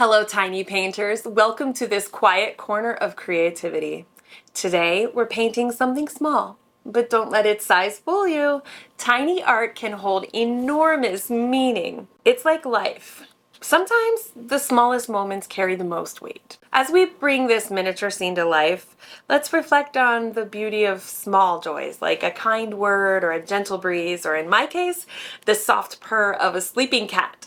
Hello, tiny painters. Welcome to this quiet corner of creativity. Today, we're painting something small, but don't let its size fool you. Tiny art can hold enormous meaning. It's like life. Sometimes the smallest moments carry the most weight. As we bring this miniature scene to life, let's reflect on the beauty of small joys, like a kind word or a gentle breeze, or in my case, the soft purr of a sleeping cat.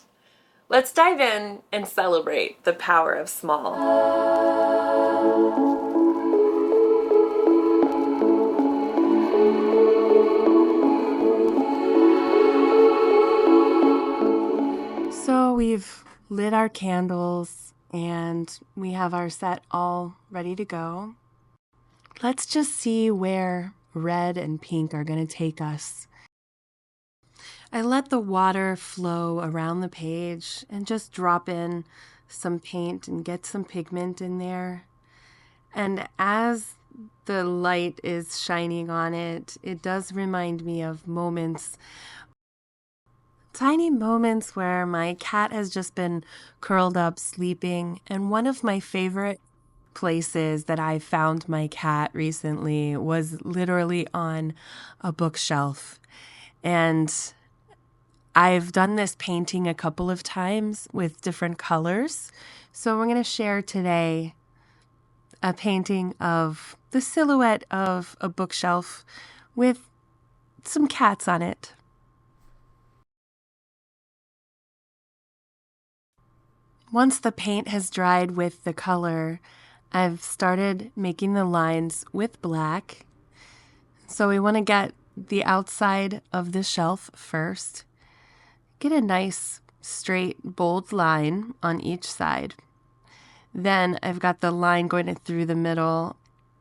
Let's dive in and celebrate the power of small. So we've lit our candles and we have our set all ready to go. Let's just see where red and pink are going to take us. I let the water flow around the page and just drop in some paint and get some pigment in there. And as the light is shining on it, it does remind me of moments, tiny moments where my cat has just been curled up sleeping. And one of my favorite places that I found my cat recently was literally on a bookshelf. And I've done this painting a couple of times with different colors. So we're going to share today a painting of the silhouette of a bookshelf with some cats on it. Once the paint has dried with the color, I've started making the lines with black. So we want to get the outside of the shelf first. Get a nice, straight, bold line on each side. Then I've got the line going through the middle.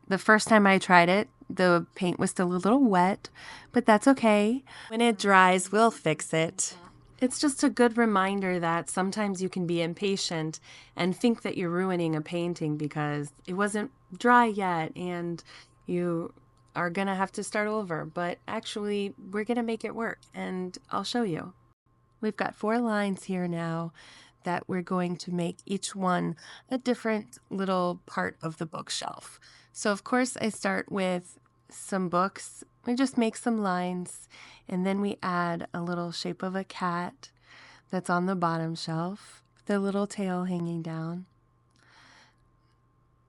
The first time I tried it, the paint was still a little wet, but that's okay. When it dries, we'll fix it. It's just a good reminder that sometimes you can be impatient and think that you're ruining a painting because it wasn't dry yet and you are going to have to start over. But actually, we're going to make it work, and I'll show you. We've got 4 lines here now that we're going to make each one a different little part of the bookshelf. So of course I start with some books. We just make some lines and then we add a little shape of a cat that's on the bottom shelf, the little tail hanging down.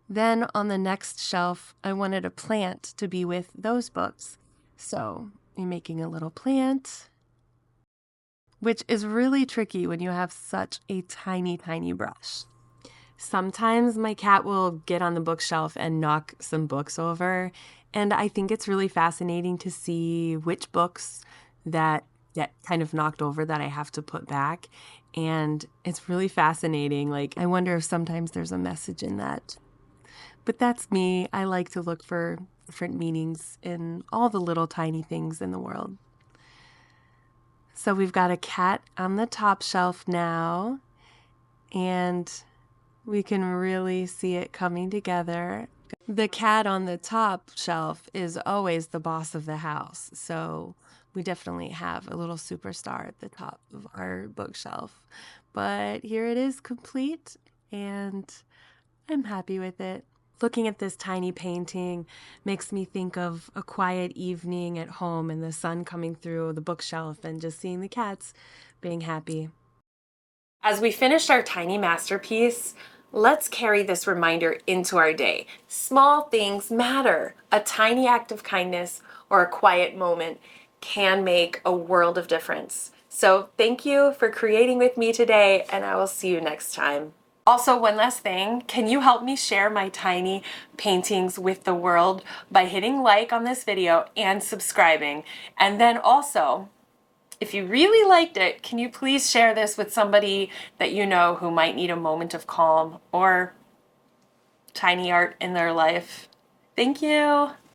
Then on the next shelf, I wanted a plant to be with those books. So I'm making a little plant, which is really tricky when you have such a tiny, tiny brush. Sometimes my cat will get on the bookshelf and knock some books over, and I think it's really fascinating to see which books that get kind of knocked over that I have to put back, and it's really fascinating. Like, I wonder if sometimes there's a message in that. But that's me. I like to look for different meanings in all the little tiny things in the world. So we've got a cat on the top shelf now, and we can really see it coming together. The cat on the top shelf is always the boss of the house, so we definitely have a little superstar at the top of our bookshelf. But here it is complete, and I'm happy with it. Looking at this tiny painting makes me think of a quiet evening at home and the sun coming through the bookshelf and just seeing the cats being happy. As we finished our tiny masterpiece, let's carry this reminder into our day. Small things matter. A tiny act of kindness or a quiet moment can make a world of difference. So thank you for creating with me today, and I will see you next time. Also, one last thing, can you help me share my tiny paintings with the world by hitting like on this video and subscribing? And then also, if you really liked it, can you please share this with somebody that you know who might need a moment of calm or tiny art in their life? Thank you.